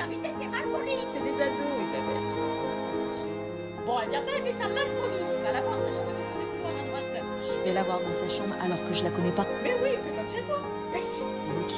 invitées, t'es mal polie. C'est des ados, Isabelle. Bon, elle vient pas, elle fait ça mal polie. Va la voir dans sa chambre, elle fait des couloirs à droite, là. Je vais la voir dans sa chambre alors que je la connais pas. Mais oui, fais comme chez toi. Vas-y. Ok.